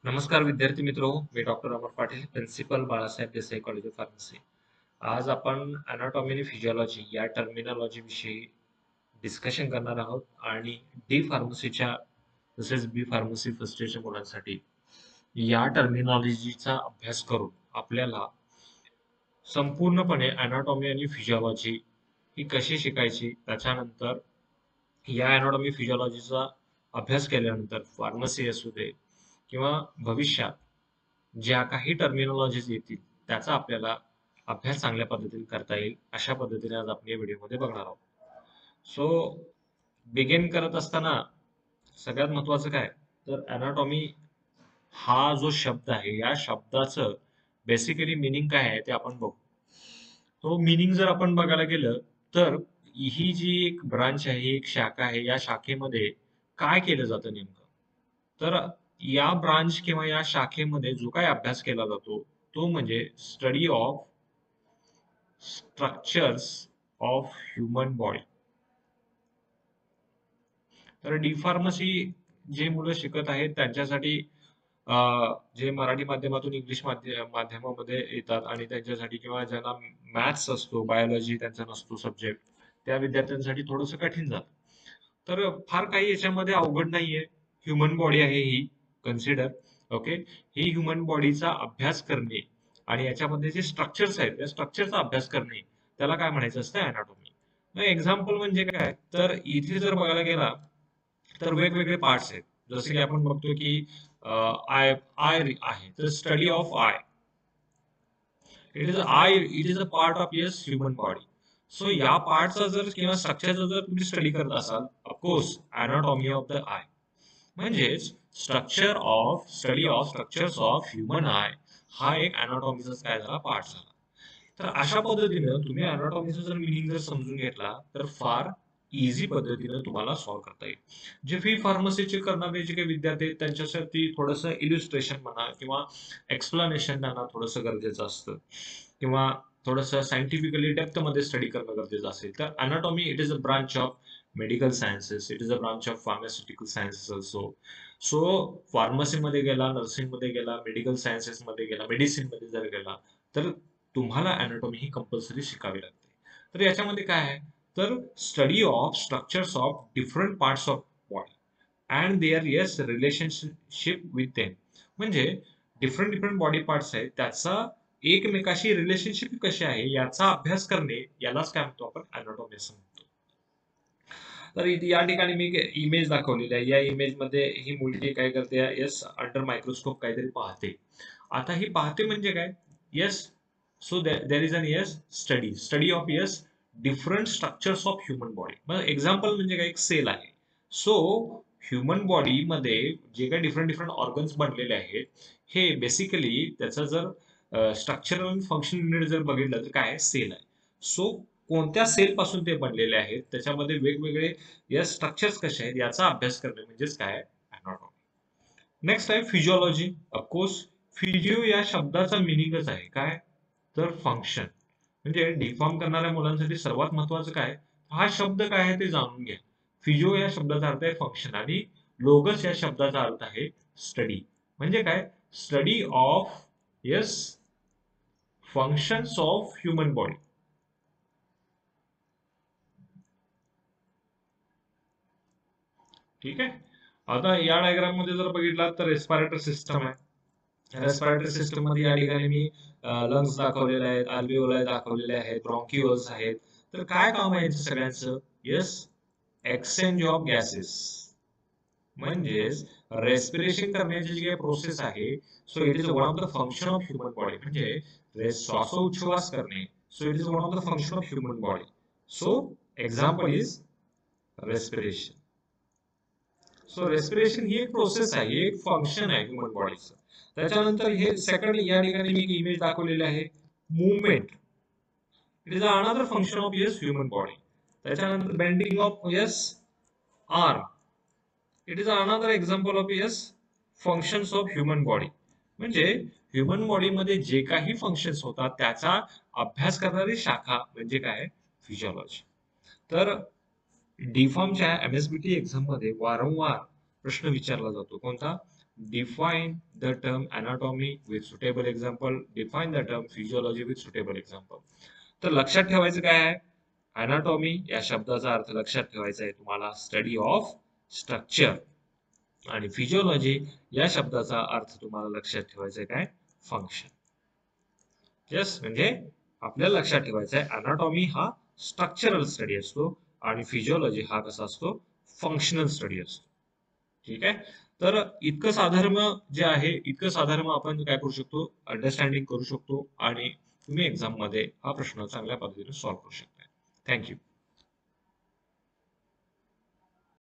नमस्कार विद्यार्थी मित्रो, मी doctor Amar Patil, principal Balasaheb Desai college of pharmacy. आज आपण अनाटॉमी आणि फिजिओलॉजी या टर्मिनॉलॉजी विषयी डिस्कशन करणार आहोत आणि डी फार्मसीच्या तसेच बी फार्मसी फर्स्ट इयरच्या मुलांसाठी या टर्मिनॉलॉजीचा अभ्यास करून आपल्याला संपूर्णपणे अनाटॉमी आणि फिजिओलॉजी ही कशी शिकायची, त्याच्यानंतर या अनाटॉमी फिजिओलॉजीचा अभ्यास केल्यानंतर फार्मसी असू दे किंवा भविष्यात ज्या काही टर्मिनॉलॉजीज येतील त्याचा आपल्याला अभ्यास चांगल्या पद्धतीने करता येईल अशा पद्धतीने आज आपण या व्हिडिओमध्ये बघणार आहोत. सो बिगिन करत असताना सगळ्यात महत्वाचं काय तर अनाटॉमी हा जो शब्द आहे या शब्दाचं बेसिकली मिनिंग काय आहे ते आपण बघू. तो मिनिंग जर आपण बघायला गेलं तर ही जी एक ब्रांच आहे, ही एक शाखा आहे, या शाखेमध्ये काय केलं जातं नेमकं, तर या ब्रांच किंवा या शाखेमध्ये जो काही अभ्यास केला जातो तो म्हणजे study of structures of human body. तर डी फार्मसी जे मुलं शिकत आहेत त्यांच्यासाठी जे मराठी माध्यमातून इंग्लिश माध्यमामध्ये येतात आणि त्यांच्यासाठी किंवा ज्यांना मॅथ्स असतो, बायोलॉजी त्यांचा नसतो सब्जेक्ट, त्या विद्यार्थ्यांसाठी थोडंसं कठीण जातं. तर फार काही याच्यामध्ये अवघड नाहीये. ह्युमन बॉडी आहे ही, कन्सिडर. ओके, ही ह्युमन बॉडीचा अभ्यास करणे आणि याच्यामध्ये जे स्ट्रक्चर्स आहेत त्या स्ट्रक्चरचा अभ्यास करणे त्याला काय म्हणायचं असतं, अनाटॉमी. एक्झाम्पल म्हणजे काय तर इथे जर बघायला गेला तर वेगवेगळे पार्ट्स आहेत. जसे की आपण बघतो की आय आय आहे, तर study of I, it is a part of yes human body. So या पार्टचा जर किंवा स्ट्रक्चरचा जर तुम्ही स्टडी करत असाल, of course anatomy of the eye म्हणजेच study of structures of human eye हा एक अनाटॉमीचाच काय झाला, पार्ट झाला. तर अशा पद्धतीनं तुम्ही अनाटॉमीचा जर मिनिंग जर समजून घेतला तर फार इझी पद्धतीनं तुम्हाला सॉल्व्ह करता येईल. जे फी फार्मसीचे करणारे जे काही विद्यार्थी आहेत त्यांच्यासाठी थोडंसं इल्युस्ट्रेशन म्हणा किंवा एक्सप्लेनेशन त्यांना थोडंसं गरजेचं असतं किंवा थोडंसं सायंटिफिकली डेप्थ मध्ये स्टडी करणं गरजेचं असेल तर anatomy it is a branch of medical sciences, it is a branch of pharmaceutical sciences also. So फार्मसीमध्ये गेला, नर्सिंगमध्ये गेला, मेडिकल सायन्सेसमध्ये गेला, मेडिसिनमध्ये जर गेला तर तुम्हाला अनाटॉमी ही कंपल्सरी शिकावी लागते. तर याच्यामध्ये काय आहे तर study of structures of different parts of body and their yes relationship with them. म्हणजे डिफरंट डिफरंट बॉडी पार्ट्स आहेत त्याचा एकमेकाशी रिलेशनशिप कशी आहे याचा अभ्यास करणे यालाच काय म्हणतो आपण, अनाटॉमी असं म्हणतो. तर इथे या ठिकाणी मी इमेज दाखवलेली आहे. या इमेज मध्ये ही मुलगी काय करते, येस अंडर मायक्रोस्कोप काहीतरी पाहते. आता ही पाहते म्हणजे काय, yes, so there is an yes study of yes different structures of human body. मग एक्झाम्पल म्हणजे काय, एक सेल आहे. सो ह्युमन बॉडी मध्ये जे काही डिफरंट डिफरंट ऑर्गन्स बनलेले आहेत हे बेसिकली त्याचा जर स्ट्रक्चरल फंक्शन युनिट जर बघितलं तर काय सेल आहे. सो कोणत्या सेल पासून ते बनलेले आहेत त्याच्यामध्ये वेगवेगळे या स्ट्रक्चर्स कसे आहेत याचा अभ्यास करणे म्हणजेच काय, अनाटॉमी. नेक्स्ट आहे फिजिओलॉजी. ऑफकोर्स फिजिओ या शब्दाचा मिनिंगच आहे काय तर फंक्शन. म्हणजे डिफॉर्म करणाऱ्या मुलांसाठी सर्वात महत्वाचं काय, हा शब्द काय आहे ते जाणून घ्या. फिजिओ या शब्दाचा अर्थ आहे फंक्शन आणि लोगस या शब्दाचा अर्थ आहे स्टडी. म्हणजे काय, study of yes functions of human body. ठीक आहे. आता या डायग्राम मध्ये जर बघितला तर रेस्पिरेटरी सिस्टम आहे. रेस्पिरेटरी सिस्टम मध्ये या ठिकाणी मी लंग्स दाखवलेले आहेत, अल्व्हिओलाई दाखवलेले आहेत, ब्रॉन्क्युल्स आहेत. तर काय काम आहे यांचं सगळ्यांचं, येस एक्सचेंज ऑफ गॅसेस. म्हणजेच रेस्पिरेशन करण्याची जी काही प्रोसेस आहे, so it is one of the function of human body. म्हणजे श्वासोच्छवास करणे, so it is one of the function of human body. So example is respiration. So respiration ही एक प्रोसेस आहे, एक फंक्शन आहे ह्युमन बॉडीचं. त्याच्यानंतर हे सेकंड या ठिकाणी मी इमेज दाखवलेली आहे, movement. It is another function of yes human body. त्याच्यानंतर bending of yes arm, it is another example of yes functions of human body. म्हणजे ह्युमन बॉडीमध्ये जे काही फंक्शन्स होतात त्याचा अभ्यास करणारी शाखा म्हणजे काय, फिजिओलॉजी. तर डीफॉर्मच्या एमएसबीटी एक्झाम मध्ये वारंवार प्रश्न विचारला जातो, कोणता, define the term anatomy with suitable example, define the term physiology with suitable example. तर लक्षात ठेवायचं काय आहे, अनाटॉमी या शब्दाचा अर्थ लक्षात ठेवायचा आहे तुम्हाला स्टडी ऑफ स्ट्रक्चर, आणि फिजिओलॉजी या शब्दाचा अर्थ तुम्हाला लक्षात ठेवायचा आहे काय, फंक्शन. यस, म्हणजे आपल्याला लक्षात ठेवायचं आहे अनाटॉमी हा स्ट्रक्चरल स्टडी असतो आणि फिजिओलॉजी हा कसा असतो, फंक्शनल स्टडी असतो. ठीक आहे. तर इतकं साधर्म जे आहे, इतकं साधर्म आपण काय करू शकतो, अंडरस्टँडिंग करू शकतो आणि तुम्ही एक्झाम मध्ये हा प्रश्न चांगल्या पद्धतीने सॉल्व्ह करू शकता. थँक्यू.